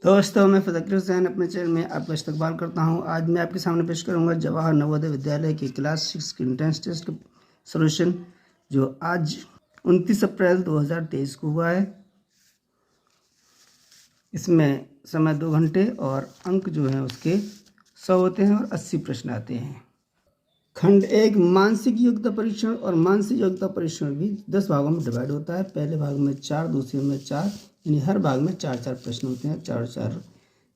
दोस्तों, मैं फ़ज़ाकिर हुसैन अपने चैनल में आपका इस्तकबाल करता हूं। आज मैं आपके सामने पेश करूंगा जवाहर नवोदय विद्यालय की क्लास 6 की एंट्रेंस टेस्ट का सॉल्यूशन, जो आज 29 अप्रैल 2023 को हुआ है। इसमें समय 2 घंटे और अंक जो हैं उसके 100 होते हैं और 80 प्रश्न आते हैं। खंड 1 मानसिक योग्यता परीक्षण और मानसिक योग्यता परीक्षण भी 10 भागों में डिवाइड होता है। पहले भाग में 4, दूसरे में 4, यानी हर भाग में 4-4 प्रश्न होते हैं।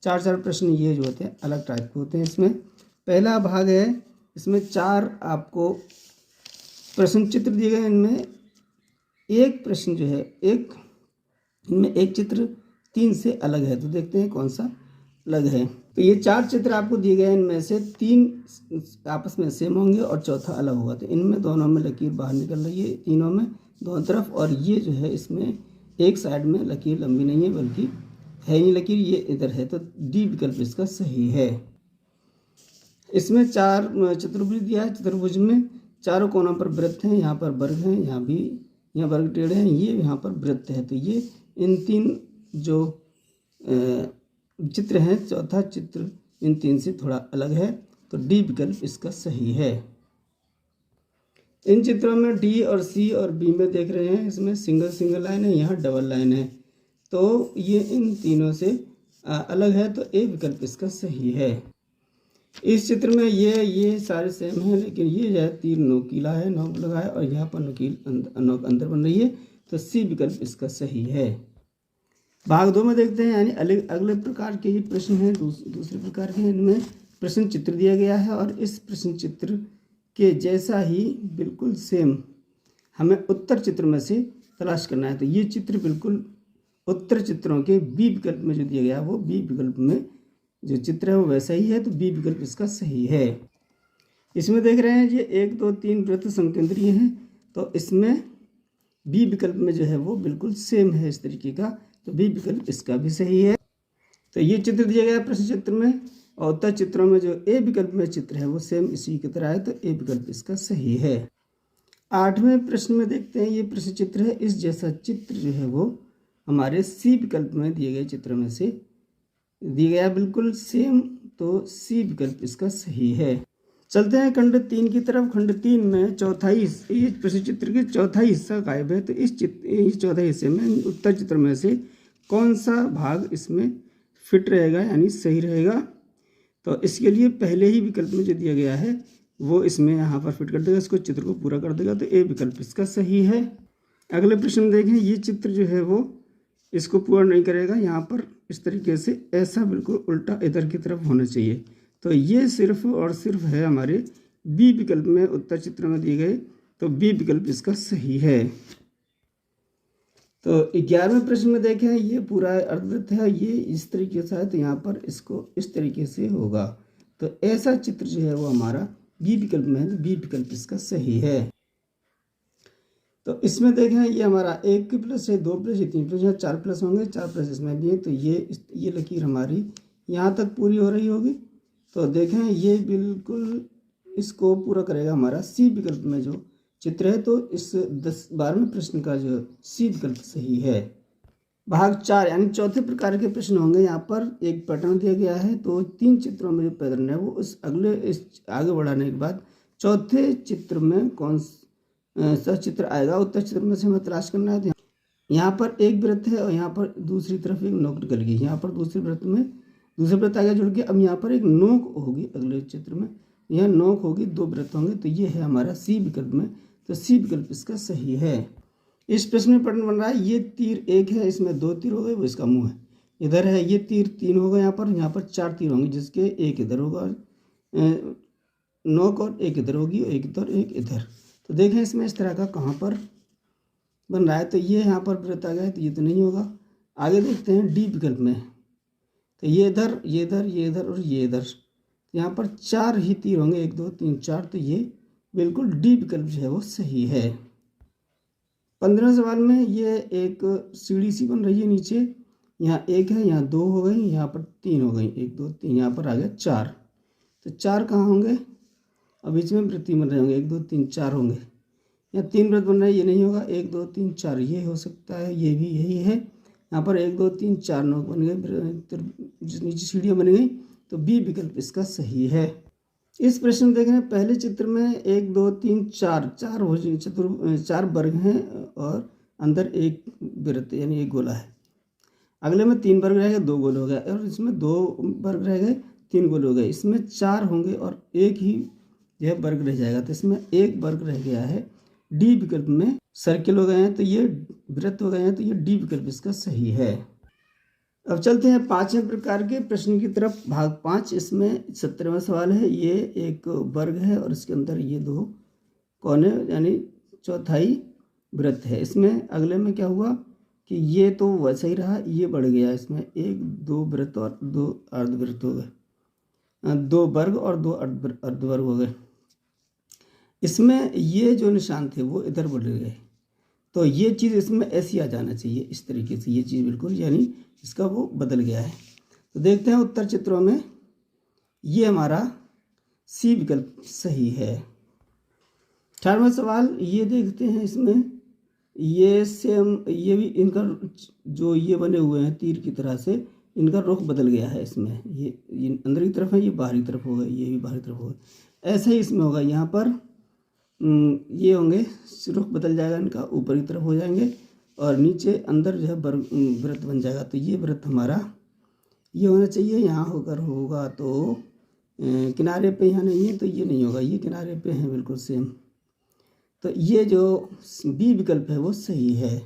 4-4 प्रश्न ये जो होते हैं अलग टाइप के होते हैं। इसमें पहला भाग है, इसमें 4 आपको प्रश्न चित्र दिए गए। इनमें एक प्रश्न जो है इनमें एक चित्र 3 से अलग है, तो देखते हैं कौन सा अलग है। तो ये 4 चित्र आपको दिए गए, इनमें से 3 आपस में सेम होंगे और चौथा अलग होगा। तो इनमें दोनों में लकीर बाहर निकल रही है, तीनों में दोनों तरफ। और ये जो है इसमें एक साइड में लकीर लंबी नहीं है, बल्कि है ही लकीर, ये इधर है। तो डी विकल्प इसका सही है। इसमें 4 चतुर्भुज दिया है। चतुर्भुज में चारों कोनों पर वृत्त हैं, यहाँ पर वर्ग हैं, यहाँ वर्ग टेढ़े हैं, ये यहाँ पर वृत्त है। तो ये इन 3 जो चित्र हैं, चौथा चित्र इन 3 से थोड़ा अलग है, तो डी विकल्प इसका सही है। इन चित्रों में डी और सी और बी में देख रहे हैं, इसमें सिंगल लाइन है, यहाँ डबल लाइन है, तो ये इन तीनों से अलग है, तो ए विकल्प इसका सही है। इस चित्र में ये सारे सेम हैं, लेकिन ये जो है तीर नोकीला है, नोक लगा है, और यहाँ पर नोक अंदर बन रही है, तो सी विकल्प इसका सही है। भाग 2 में देखते हैं, यानी अगले प्रकार के ये प्रश्न हैं, दूसरे प्रकार के। इनमें प्रश्न चित्र दिया गया है और इस प्रश्न चित्र के जैसा ही बिल्कुल सेम हमें उत्तर चित्र में से तलाश करना है। तो ये चित्र बिल्कुल उत्तर चित्रों के बी विकल्प में जो दिया गया है, वो बी विकल्प में जो चित्र है वो वैसा ही है, तो बी विकल्प इसका सही है। इसमें देख रहे हैं ये 1, 2, 3 वृत्त समकेंद्रीय हैं, तो इसमें बी विकल्प में जो है वो बिल्कुल सेम है इस तरीके का, तो बी विकल्प इसका भी सही है। तो ये चित्र दिया गया है प्रश्न चित्र में, और उत्तर चित्रों में जो ए विकल्प में चित्र है वो सेम इसी की तरह है, तो ए विकल्प इसका सही है। 8वें प्रश्न में देखते हैं, ये प्रश्न चित्र है, इस जैसा चित्र जो है वो हमारे सी विकल्प में दिए गए चित्र में से दिया गया बिल्कुल सेम, तो सी विकल्प इसका सही है। चलते हैं खंड 3 की तरफ। खंड 3 में चौथाई, इस प्रश्न चित्र की चौथाई हिस्सा गायब है, तो इस चौथाई हिस्से में उत्तर चित्र में से कौन सा भाग इसमें फिट रहेगा, यानी सही रहेगा। तो इसके लिए पहले ही विकल्प में जो दिया गया है वो इसमें यहाँ पर फिट कर देगा, इसको चित्र को पूरा कर देगा, तो ए विकल्प इसका सही है। अगले प्रश्न में देखें, ये चित्र जो है वो इसको पूरा नहीं करेगा, यहाँ पर इस तरीके से ऐसा बिल्कुल उल्टा इधर की तरफ होना चाहिए, तो ये सिर्फ और सिर्फ है हमारे बी विकल्प में उत्तर चित्र में दिए गए, तो बी विकल्प इसका सही है। तो 11वें प्रश्न में देखें, ये पूरा अर्धवृत्त है, ये इस तरीके से है, तो यहाँ पर इसको इस तरीके से होगा, तो ऐसा चित्र जो है वो हमारा बी विकल्प में है, तो बी विकल्प इसका सही है। तो इसमें देखें, ये हमारा 1 प्लस है, 2 प्लस है, 3 प्लस है, 4 प्लस होंगे, 4 प्लस इसमें भी है, तो ये लकीर हमारी यहाँ तक पूरी हो रही होगी। तो देखें, ये बिल्कुल इसको पूरा करेगा हमारा सी विकल्प में जो चित्र है, तो इस 12वें प्रश्न का जो सी विकल्प सही है। भाग 4 यानी चौथे प्रकार के प्रश्न होंगे। यहाँ पर एक पैटर्न दिया गया है, तो 3 चित्रों में जो पैटर्न है वो इस आगे बढ़ाने के बाद चौथे चित्र में कौन सा चित्र आएगा, उत्तर चित्र में से हमें तलाश करना है। यहाँ पर एक वृत्त है और यहाँ पर दूसरी तरफ एक नोक निकल गई, यहाँ पर दूसरे वृत्त आगे जुड़ के अब यहाँ पर एक नोक होगी, अगले चित्र में यहाँ नोक होगी, 2 वृत्त होंगे, तो ये है हमारा सी विकल्प में, तो सी विकल्प इसका सही है। इस प्रश्न में पैटर्न बन रहा है, ये तीर 1 है, इसमें 2 तीर हो गए, वो इसका मुंह है। इधर है, ये तीर 3 होगा, यहाँ पर 4 तीर होंगे, जिसके एक इधर होगा नोक, और एक इधर होगी, एक इधर एक इधर। तो देखें इसमें इस तरह का कहाँ पर बन रहा है, तो ये यहाँ पर वृत्त आ गया है, तो ये तो नहीं होगा। आगे देखते हैं डी विकल्प में, तो ये इधर, ये इधर, ये इधर और ये इधर, यहाँ पर 4 ही तीर होंगे, 1, 2, 3, 4, तो ये बिल्कुल डी विकल्प जो है वो सही है। 15वें सवाल में ये एक सीढ़ी सी बन रही है नीचे, यहाँ 1 है, यहाँ 2 हो गई, यहाँ पर 3 हो गई, 1, 2, 3, यहाँ पर आ गया 4, तो 4 कहाँ होंगे, और बीच में वृत्ति बन रहे होंगे, 1, 2, 3, 4 होंगे। यहाँ 3 वृत्त बन रहे हैं, ये नहीं होगा, 1, 2, 3, 4 ये हो सकता है, ये भी यही है, यहाँ पर 1 2 3 4 नोक बन गए, तो नीचे सीढ़ियाँ बन गई, तो बी विकल्प इसका सही है। इस प्रश्न में देख रहे हैं पहले चित्र में 1 2 3 4 4 वर्ग हैं और अंदर एक वृत्त यानी एक गोला है। अगले में 3 वर्ग रह गए, 2 गोल हो गए, और इसमें 2 वर्ग रह गए, 3 गोल हो गए। इसमें 4 होंगे और एक ही यह वर्ग रह जाएगा, तो इसमें एक वर्ग रह गया है। डी विकल्प में सर्किल हो गए हैं, तो ये वृत्त हो गए हैं, तो ये डी विकल्प इसका सही है। अब चलते हैं 5वें प्रकार के प्रश्न की तरफ, भाग 5। इसमें 17वां सवाल है। ये एक वर्ग है और इसके अंदर ये 2 कोने यानी चौथाई वृत्त है। इसमें अगले में क्या हुआ कि ये तो वैसा ही रहा, ये बढ़ गया, इसमें 1 2 वृत्त और 2 अर्धवृत्त हो गए, 2 वर्ग और 2 अर्धवर्ग हो गए। इसमें ये जो निशान थे वो इधर बढ़ गए, तो ये चीज़ इसमें ऐसी आ जाना चाहिए, इस तरीके से ये चीज़ बिल्कुल, यानी इसका वो बदल गया है। तो देखते हैं उत्तर चित्रों में, ये हमारा सी विकल्प सही है। 18वां सवाल ये देखते हैं। इसमें ये सेम, ये भी इनका जो ये बने हुए हैं तीर की तरह से, इनका रुख बदल गया है। इसमें ये अंदर की तरफ है, ये बाहरी तरफ होगा, ये भी बाहरी तरफ होगा। ऐसा ही इसमें होगा, यहाँ पर ये होंगे, रुख बदल जाएगा इनका, ऊपर की तरफ हो जाएंगे और नीचे अंदर जो है वृत्त बन जाएगा। तो ये वृत्त हमारा ये होना चाहिए, यहाँ होकर होगा तो किनारे पे यहाँ नहीं है, तो ये नहीं होगा, ये किनारे पे है बिल्कुल सेम। तो ये जो बी विकल्प है वो सही है।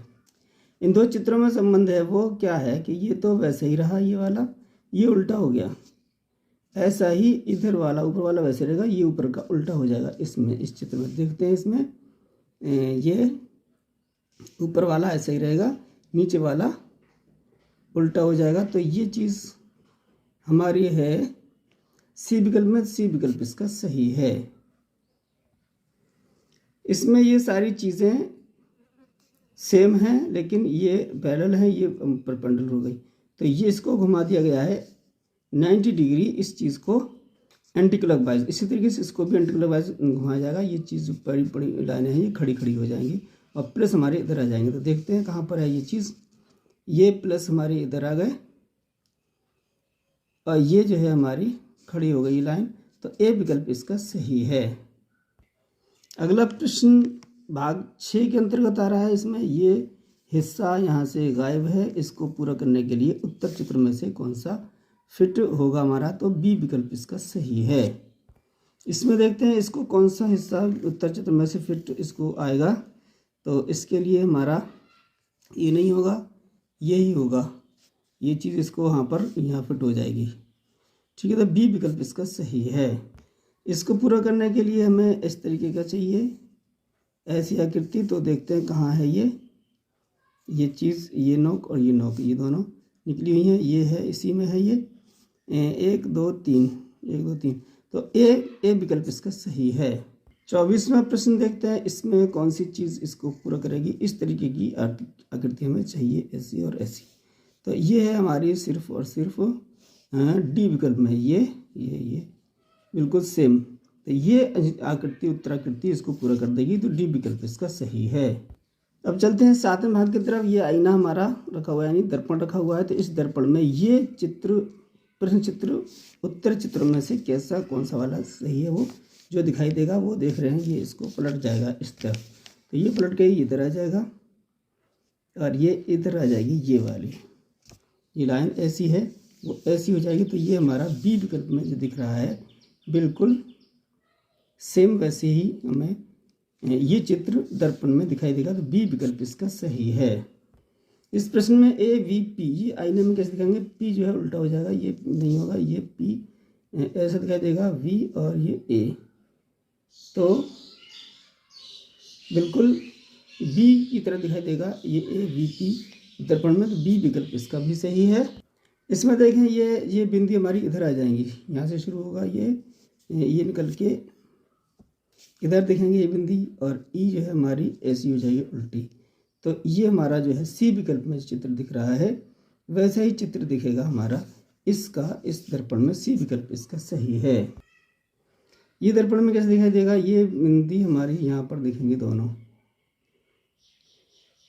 इन 2 चित्रों में संबंध है वो क्या है कि ये तो वैसे ही रहा, ये वाला ये उल्टा हो गया, ऐसा ही इधर वाला ऊपर वाला वैसे रहेगा, ये ऊपर का उल्टा हो जाएगा। इसमें इस चित्र में देखते हैं, इसमें ये ऊपर वाला ऐसा ही रहेगा, नीचे वाला उल्टा हो जाएगा। तो ये चीज़ हमारी है सी विकल्प में, सी विकल्प इसका सही है। इसमें ये सारी चीज़ें सेम हैं, लेकिन ये पैरेलल हैं, ये परपेंडिकुलर हो गई, तो ये इसको घुमा दिया गया है 90 डिग्री, इस चीज़ को एंटी क्लॉकवाइज। इसी तरीके से इसको भी एंटी क्लॉकवाइज घुमाया जाएगा। ये चीज़ बड़ी बड़ी लाइनें हैं, ये खड़ी खड़ी हो जाएंगी और प्लस हमारे इधर आ जाएंगे। तो देखते हैं कहाँ पर है ये चीज़, ये प्लस हमारे इधर आ गए और ये जो है हमारी खड़ी हो गई लाइन, तो ए विकल्प इसका सही है। अगला प्रश्न भाग 6 के अंतर्गत आ रहा है। इसमें ये हिस्सा यहाँ से गायब है, इसको पूरा करने के लिए उत्तर चित्र में से कौन सा फिट होगा हमारा, तो बी विकल्प इसका सही है। इसमें देखते हैं इसको कौन सा हिस्सा उत्तर चित्र में से फिट इसको आएगा, तो इसके लिए हमारा ये नहीं होगा, यही होगा, ये चीज़ इसको वहाँ पर यहाँ फिट हो जाएगी, ठीक है। तो बी विकल्प इसका सही है। इसको पूरा करने के लिए हमें इस तरीके का चाहिए, ऐसी आकृति। तो देखते हैं कहाँ है ये चीज़, ये नोक और ये नोक, ये दोनों निकली हुई हैं, ये है इसी में है, ये 1 2 3 1 2 3, तो ए विकल्प इसका सही है। 24वां प्रश्न देखते हैं। इसमें कौन सी चीज़ इसको पूरा करेगी, इस तरीके की आकृति हमें चाहिए, ऐसी और ऐसी। तो ये है हमारी सिर्फ और सिर्फ डी विकल्प में, ये बिल्कुल सेम। तो ये आकृति उत्तराकृति इसको पूरा कर देगी, तो डी विकल्प इसका सही है। अब चलते हैं 7वें भाग की तरफ। ये आईना हमारा रखा हुआ है, यानी दर्पण रखा हुआ है। तो इस दर्पण में ये चित्र, प्रश्न चित्र उत्तर चित्र में से कैसा कौन सा वाला सही है, वो जो दिखाई देगा वो देख रहे हैं। ये इसको पलट जाएगा इस तरफ, तो ये पलट के इधर आ जाएगा और ये इधर आ जाएगी, ये वाली ये लाइन ऐसी है वो ऐसी हो जाएगी। तो ये हमारा बी विकल्प में जो दिख रहा है बिल्कुल सेम वैसे ही हमें ये चित्र दर्पण में दिखाई देगा, तो बी विकल्प इसका सही है। इस प्रश्न में ए वी पी, ये आईने में कैसे दिखाएंगे, पी जो है उल्टा हो जाएगा, ये नहीं होगा, ये पी ऐसा दिखाई देगा, वी और ये ए, तो बिल्कुल बी की तरह दिखाई देगा ये ए वी पी दर्पण में, तो बी विकल्प इसका भी सही है। इसमें देखें ये बिंदी हमारी इधर आ जाएंगी, यहाँ से शुरू होगा ये निकल के इधर देखेंगे ये बिंदी, और ई जो है हमारी ऐसी हो जाएगी उल्टी। तो ये हमारा जो है सी विकल्प में चित्र दिख रहा है, वैसा ही चित्र दिखेगा हमारा इसका इस दर्पण में, सी विकल्प इसका सही है। ये दर्पण में कैसे दिखाई देगा, ये बिंदी हमारी यहाँ पर दिखेंगी दोनों,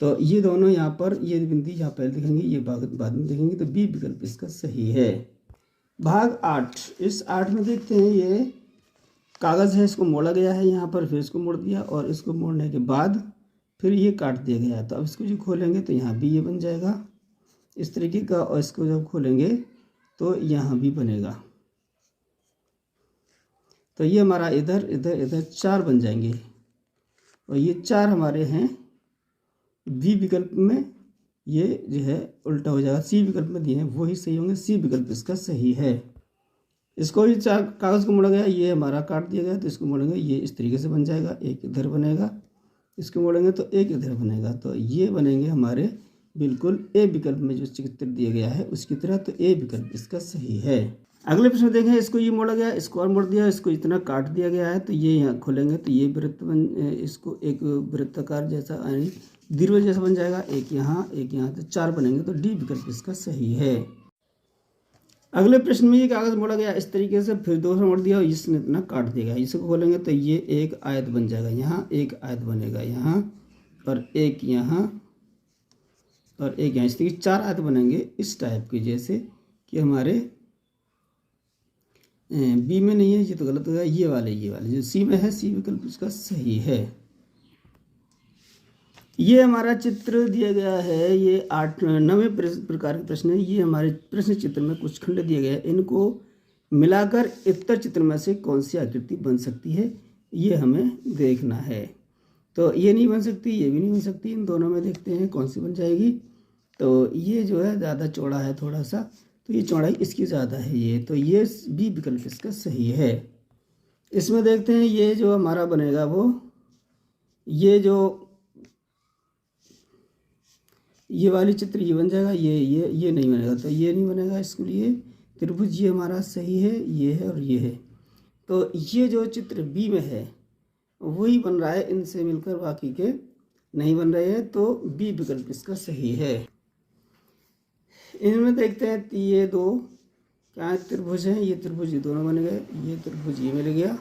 तो ये दोनों यहाँ पर, ये बिंदी यहाँ पहले दिखेंगे, ये बाद में दिखेंगे, तो बी विकल्प इसका सही है। भाग 8, इस 8 में देखते हैं, ये कागज़ है, इसको मोड़ा गया है यहाँ पर, फिर इसको मोड़ दिया और इसको मोड़ने के बाद फिर ये काट दिया गया। तो अब इसको जो खोलेंगे तो यहाँ भी ये बन जाएगा इस तरीके का, और इसको जब खोलेंगे तो यहाँ भी बनेगा। तो ये हमारा इधर इधर इधर 4 बन जाएंगे, और ये 4 हमारे हैं बी विकल्प में, ये जो है उल्टा हो जाएगा। सी विकल्प में दिए हैं वही सही होंगे, सी विकल्प इसका सही है। इसको ये 4 कागज़ को मोड़ा गया, ये हमारा काट दिया गया, तो इसको मोड़ेंगे, ये इस तरीके से बन जाएगा, एक इधर बनेगा, इसको मोड़ेंगे तो एक इधर बनेगा। तो ये बनेंगे हमारे बिल्कुल ए विकल्प में जो चित्र दिया गया है उसकी तरह। तो ए विकल्प इसका सही है। अगले प्रश्न देखें, इसको ये मोड़ा गया, इसको और मोड़ दिया, इसको इतना काट दिया गया है, तो ये यहाँ खोलेंगे तो ये वृत्त इसको एक वृत्ताकार जैसा यानी दीर्घ जैसा बन जाएगा, एक यहाँ एक यहाँ, तो 4 बनेंगे। तो डी विकल्प इसका सही है। अगले प्रश्न में ये कागज़ मोड़ा गया इस तरीके से, फिर दूसरा मोड़ दिया और इसने इतना काट दिया गया, इसको खोलेंगे तो ये एक आयत बन जाएगा, यहाँ एक आयत बनेगा यहाँ, और एक यहाँ और एक यहाँ, इस तरीके 4 आयत बनेंगे इस टाइप के, जैसे कि हमारे बी में नहीं है, ये तो गलत हो गया, ये वाले जो सी में है, सी विकल्प इसका सही है। ये हमारा चित्र दिया गया है, ये 9वें प्रकार के प्रश्न है। ये हमारे प्रश्न चित्र में कुछ खंड दिए गए हैं, इनको मिलाकर उत्तर चित्र में से कौन सी आकृति बन सकती है, ये हमें देखना है। तो ये नहीं बन सकती, ये भी नहीं बन सकती, इन दोनों में देखते हैं कौन सी बन जाएगी। तो ये जो है ज़्यादा चौड़ा है थोड़ा सा, तो ये चौड़ाई इसकी ज़्यादा है, ये तो ये बी विकल्प इसका सही है। इसमें देखते हैं ये जो हमारा बनेगा वो, ये वाली चित्र ये बन जाएगा, ये नहीं बनेगा, तो ये नहीं बनेगा, इसके लिए त्रिभुज ये हमारा सही है, ये है और ये है। तो ये जो चित्र बी में है वही बन रहा है, इनसे मिलकर बाकी के नहीं बन रहे हैं, तो बी विकल्प इसका सही है। इनमें देखते हैं ये 2 क्या त्रिभुज हैं, ये त्रिभुज ये दोनों बन गए, ये त्रिभुज ये मिल गया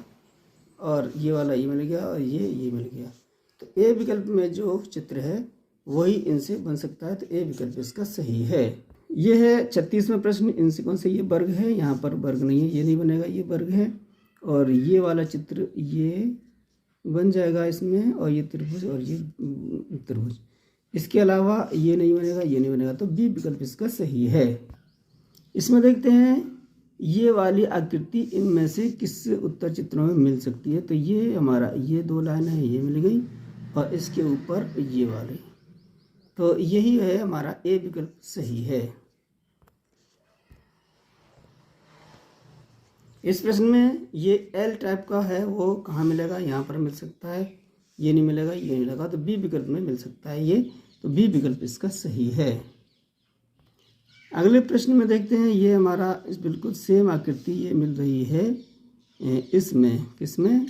और ये वाला ये मिल गया और ये मिल गया। तो ए विकल्प में जो चित्र है वही इनसे बन सकता है, तो ए विकल्प इसका सही है। ये है 36वां प्रश्न, इनसे कौन से, ये वर्ग है, यहाँ पर वर्ग नहीं है, ये नहीं बनेगा, ये वर्ग है, और ये वाला चित्र ये बन जाएगा इसमें, और ये त्रिभुज और ये त्रिभुज, इसके अलावा ये नहीं बनेगा, ये नहीं बनेगा, तो बी विकल्प इसका सही है। इसमें देखते हैं ये वाली आकृति इनमें से किस उत्तर चित्रों में मिल सकती है। तो ये हमारा ये 2 लाइन है, ये मिल गई, और इसके ऊपर ये वाली, तो यही है हमारा ए विकल्प सही है। इस प्रश्न में ये एल टाइप का है, वो कहाँ मिलेगा, यहाँ पर मिल सकता है, ये नहीं मिलेगा, ये नहीं मिलेगा, तो बी विकल्प में मिल सकता है ये, तो बी विकल्प इसका सही है। अगले प्रश्न में देखते हैं, ये हमारा बिल्कुल सेम आकृति ये मिल रही है इसमें, किसमें,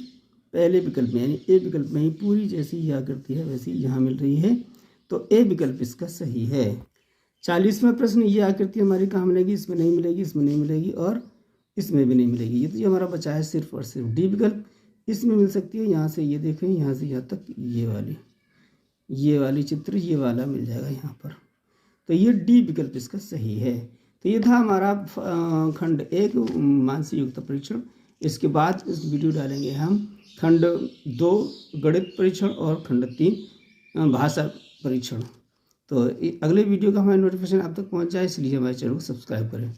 पहले विकल्प में, यानी ए विकल्प में ही पूरी जैसी ये आकृति है वैसी यहाँ मिल रही है, तो ए विकल्प इसका सही है। 40वां प्रश्न, ये आकृति हमारी कहाँ मिलेगी, इसमें नहीं मिलेगी, इसमें नहीं मिलेगी और इसमें भी नहीं मिलेगी, ये तो ये हमारा बचा है सिर्फ और सिर्फ डी विकल्प, इसमें मिल सकती है। यहाँ से ये देखें, यहाँ से यहाँ तक ये वाली चित्र ये वाला मिल जाएगा यहाँ पर, तो ये डी विकल्प इसका सही है। तो ये था हमारा खंड 1 मानसिक योग्यता परीक्षण। इसके बाद इस वीडियो डालेंगे हम खंड 2 गणित परीक्षण और खंड 3 भाषा परीक्षण। तो अगले वीडियो का हमारा नोटिफिकेशन आप तक पहुंच जाए, इसलिए हमारे चैनल को सब्सक्राइब करें।